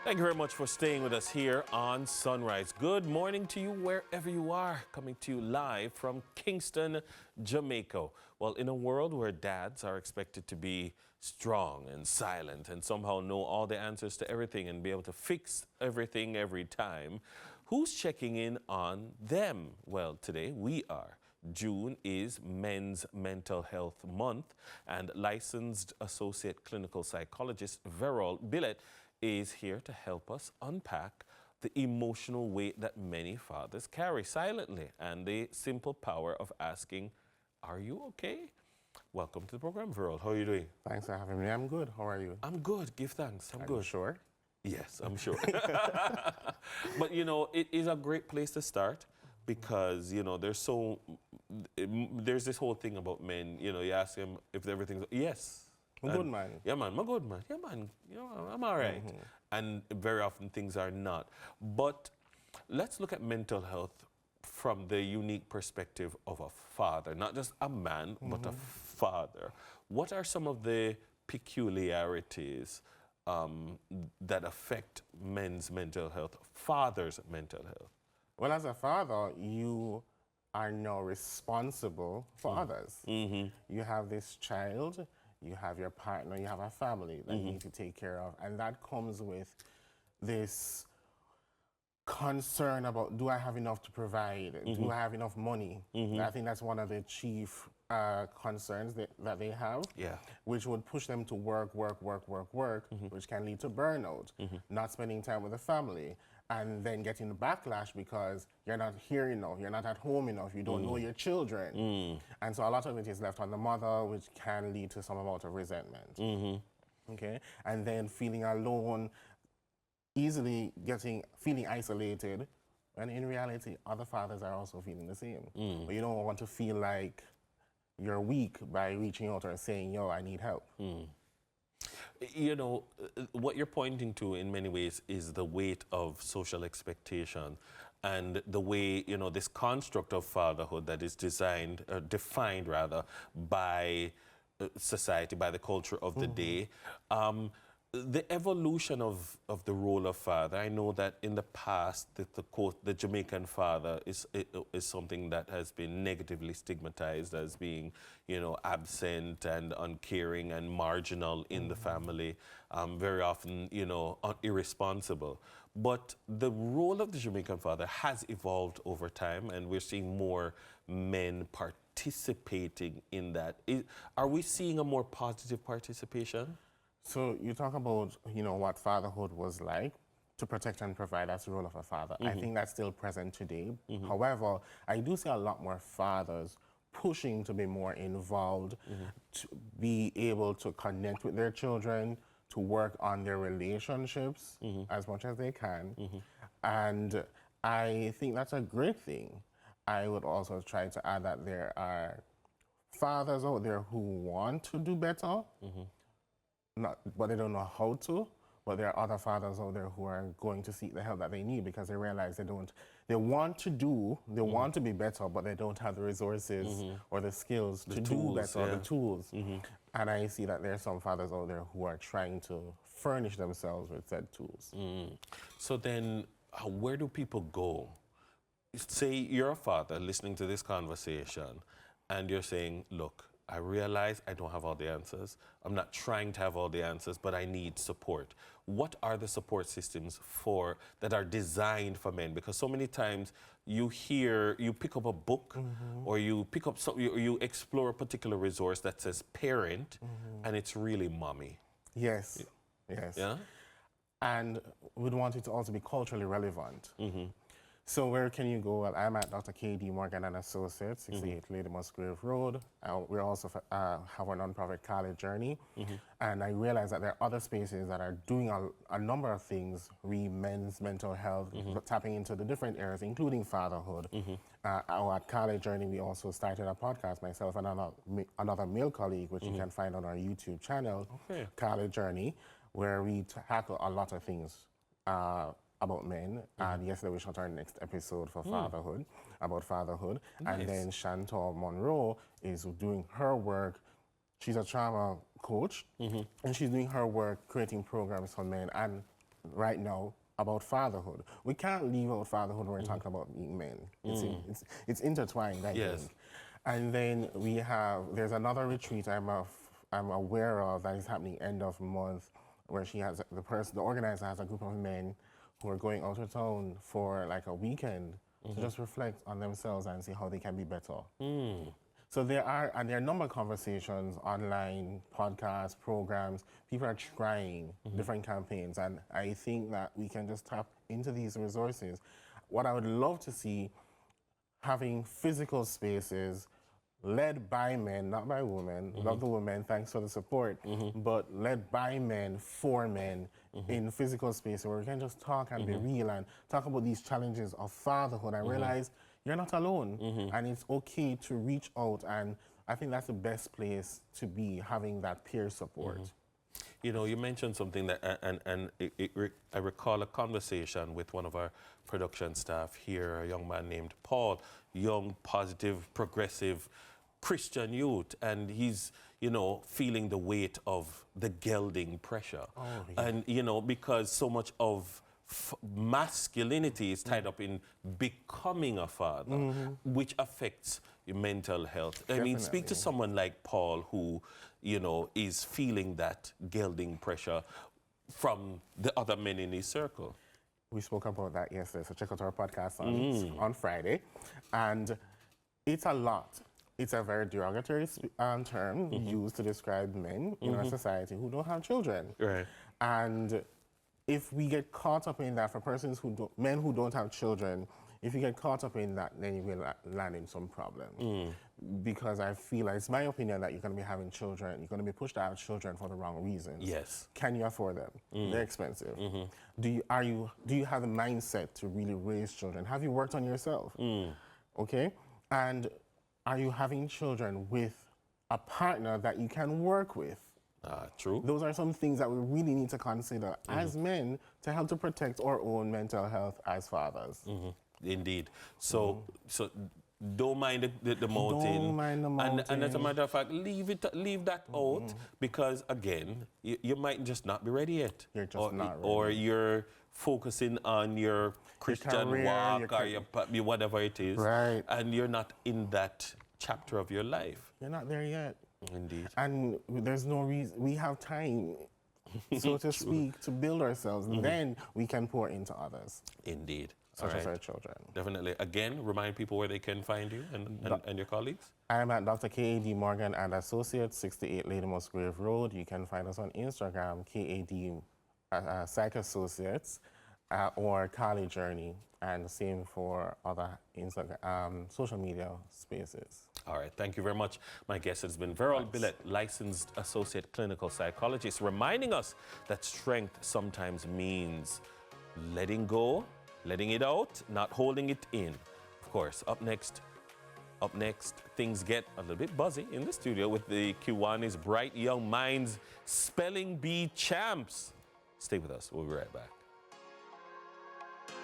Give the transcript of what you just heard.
Thank you very much for staying with us here on Sunrise. Good morning to you wherever you are, coming to you live from Kingston, Jamaica. Well, in a world where dads are expected to be strong and silent and somehow know all the answers to everything and be able to fix everything every time, who's checking in on them? Well, today we are. June is Men's Mental Health Month, and licensed associate clinical psychologist Verol Billet is here to help us unpack the emotional weight that many fathers carry silently and the simple power of asking, "Are you okay?" Welcome to the program, Verol. How are you doing? Thanks for having me. I'm good. How are you? I'm good. Give thanks. I'm Are good. you sure? Yes, I'm sure. But you know, it is a great place to start because you know there's this whole thing about men. You know, you ask them if everything's yes. I'm good, man. Yeah, man, I'm good, man. Yeah, man, you know, I'm all right. And very often things are not. But let's look at mental health from the unique perspective of a father, not just a man, but a father. What are some of the peculiarities that affect men's mental health, fathers' mental health? Well, as a father, you are now responsible for others. You have this child, you have your partner, you have a family that you need to take care of. And that comes with this concern about, do I have enough to provide? Do I have enough money? I think that's one of the chief concerns that they have, which would push them to work, which can lead to burnout, not spending time with the family, and then getting the backlash because you're not here enough, you're not at home enough, you don't know your children. And so a lot of it is left on the mother, which can lead to some amount of resentment. Okay? And then feeling alone, feeling isolated, when in reality, other fathers are also feeling the same. But you don't want to feel like you're weak by reaching out or saying, yo, I need help. You know, what you're pointing to in many ways is the weight of social expectation and the way, you know, this construct of fatherhood that is defined rather, by society, by the culture of the day. The evolution of the role of father, I know that in the past, the Jamaican father is something that has been negatively stigmatized as being, you know, absent and uncaring and marginal in the family, very often, you know, irresponsible. But the role of the Jamaican father has evolved over time, and we're seeing more men participating in that. Are we seeing a more positive participation? So you talk about, you know, what fatherhood was like, to protect and provide. That's the role of a father. I think that's still present today. However, I do see a lot more fathers pushing to be more involved, to be able to connect with their children, to work on their relationships as much as they can. And I think that's a great thing. I would also try to add that there are fathers out there who want to do better, but they don't know how to. But there are other fathers out there who are going to seek the help that they need because they realize they want to be better, but they don't have the resources or the skills to do better, the tools. And I see that there are some fathers out there who are trying to furnish themselves with said tools. So then, where do people go? Say you're a father listening to this conversation and you're saying, look, I realize I don't have all the answers. I'm not trying to have all the answers, but I need support. What are the support systems that are designed for men? Because so many times you pick up a book or you pick up you explore a particular resource that says parent and it's really mommy. Yes. Yeah? And we'd want it to also be culturally relevant. So where can you go? Well, I'm at Dr. K.D. Morgan and Associates, 68 Lady Musgrave Road. We also have a nonprofit college journey. And I realize that there are other spaces that are doing a number of things, men's mental health, tapping into the different areas, including fatherhood. At College Journey, we also started a podcast, myself and another male colleague, which you can find on our YouTube channel, College Journey, where we tackle a lot of things about men. And yesterday we shot our next episode for fatherhood, about fatherhood. Nice. And then Chantal Monroe is doing her work. She's a trauma coach, and she's doing her work creating programs for men and right now about fatherhood. We can't leave out fatherhood when we're talking about being men. It's intertwined, I Yes. think. And then there's another retreat I'm aware of that is happening end of month, where the organizer has a group of men who are going out of town for like a weekend to just reflect on themselves and see how they can be better. So there are a number of conversations, online, podcasts, programs. People are trying different campaigns, and I think that we can just tap into these resources. What I would love to see, having physical spaces led by men, not by women. Love the women, thanks for the support, but led by men, for men, in physical spaces where we can just talk and be real and talk about these challenges of fatherhood and realize you're not alone, and it's okay to reach out, and I think that's the best place to be, having that peer support. You know, you mentioned something that, I recall a conversation with one of our production staff here, a young man named Paul, young, positive, progressive Christian youth, and he's, you know, feeling the weight of the gelding pressure. Oh, yeah. And, you know, because so much of masculinity is tied up in becoming a father, which affects your mental health. I mean, speak to someone like Paul who, you know, is feeling that gelding pressure from the other men in his circle. We spoke about that yesterday, so check out our podcast on Friday. And it's a lot. It's a very derogatory term used to describe men in our society who don't have children. Right. And if we get caught up in that, for men who don't have children, if you get caught up in that, then you will land in some problems. Because I feel, it's my opinion, that you're going to be having children, you're going to be pushed to have children for the wrong reasons. Yes. Can you afford them? They're expensive. Do you have the mindset to really raise children? Have you worked on yourself? Okay? And are you having children with a partner that you can work with? True. Those are some things that we really need to consider as men to help to protect our own mental health as fathers. Indeed. So don't mind the mountain. Don't mind the mountain. And as a matter of fact, leave that out, because again, you might just not be ready yet. You're just not ready. Or you're focusing on your Christian career, walk or your whatever it is. Right. And you're not in that chapter of your life. You're not there yet. Indeed. And there's no reason. We have time, so to speak, to build ourselves. And then we can pour into others. Indeed. Such as our children. Definitely. Again, remind people where they can find you and your colleagues. I'm at Dr. K.A.D. Morgan and Associates, 68 Lady Musgrave Road. You can find us on Instagram, K.A.D. Psych Associates, or Kali Journey, and the same for other social media spaces. All right, thank you very much. My guest has been Verol Billet, licensed associate clinical psychologist, reminding us that strength sometimes means letting go, letting it out, not holding it in. Of course, up next, things get a little bit buzzy in the studio with the Kiwani's Bright Young Minds Spelling Bee Champs. Stay with us. We'll be right back.